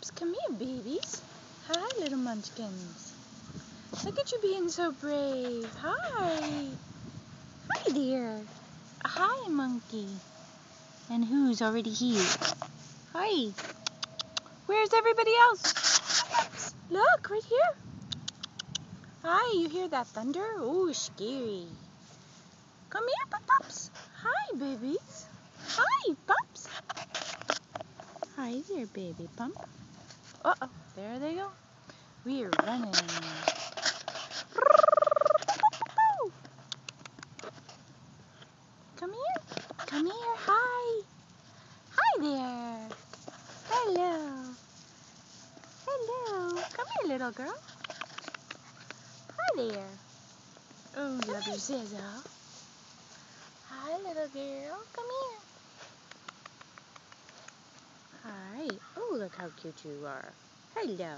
pups, come here, babies. Hi, little munchkins. Look at you being so brave. Hi. Hi there. Hi, monkey. And who's already here? Hi. Where's everybody else? Look, right here. Hi, you hear that thunder? Oh, scary. Come here, pups. Hi, babies. Hi, pups. Hi there, baby pump. Uh-oh, there they go. We are running. Come here. Come here. Hi. Hi there. Hello. Hello. Come here, little girl. Hi there. Oh, love your sizzle. Hi, little girl. Come here. Hi. Oh, look how cute you are. Hello.